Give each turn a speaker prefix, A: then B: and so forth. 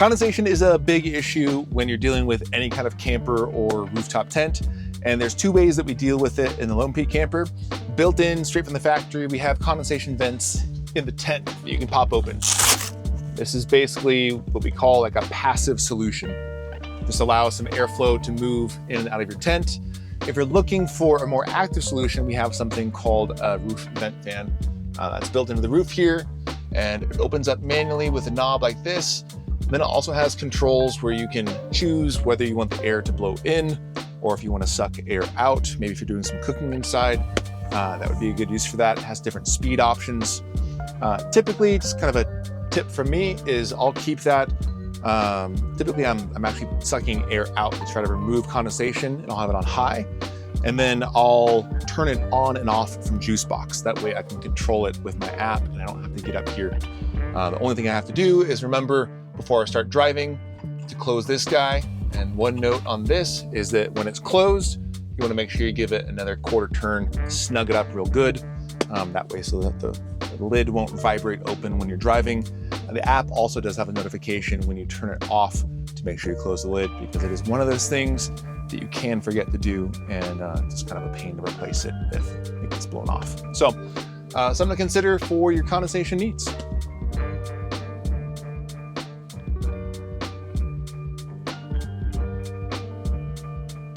A: Condensation is a big issue when you're dealing with any kind of camper or rooftop tent. And there's two ways that we deal with it in the Lone Peak camper. Built in, straight from the factory, we have condensation vents in the tent that you can pop open. This is basically what we call like a passive solution. Just allows some airflow to move in and out of your tent. If you're looking for a more active solution, we have something called a roof vent fan that's built into the roof here, and it opens up manually with a knob like this. Then it also has controls where you can choose whether you want the air to blow in or if you want to suck air out. Maybe if you're doing some cooking inside, that would be a good use for that. It has different speed options. Typically, just kind of a tip from me is I'll keep that. Typically, I'm actually sucking air out to try to remove condensation, and I'll have it on high. And then I'll turn it on and off from juice box. That way I can control it with my app and I don't have to get up here. The only thing I have to do is remember before I start driving to close this guy. And one note on this is that when it's closed, you want to make sure you give it another quarter turn, snug it up real good. That way so that the lid won't vibrate open when you're driving. And the app also does have a notification when you turn it off to make sure you close the lid, because it is one of those things that you can forget to do, and it's just kind of a pain to replace it if it gets blown off. So something to consider for your condensation needs.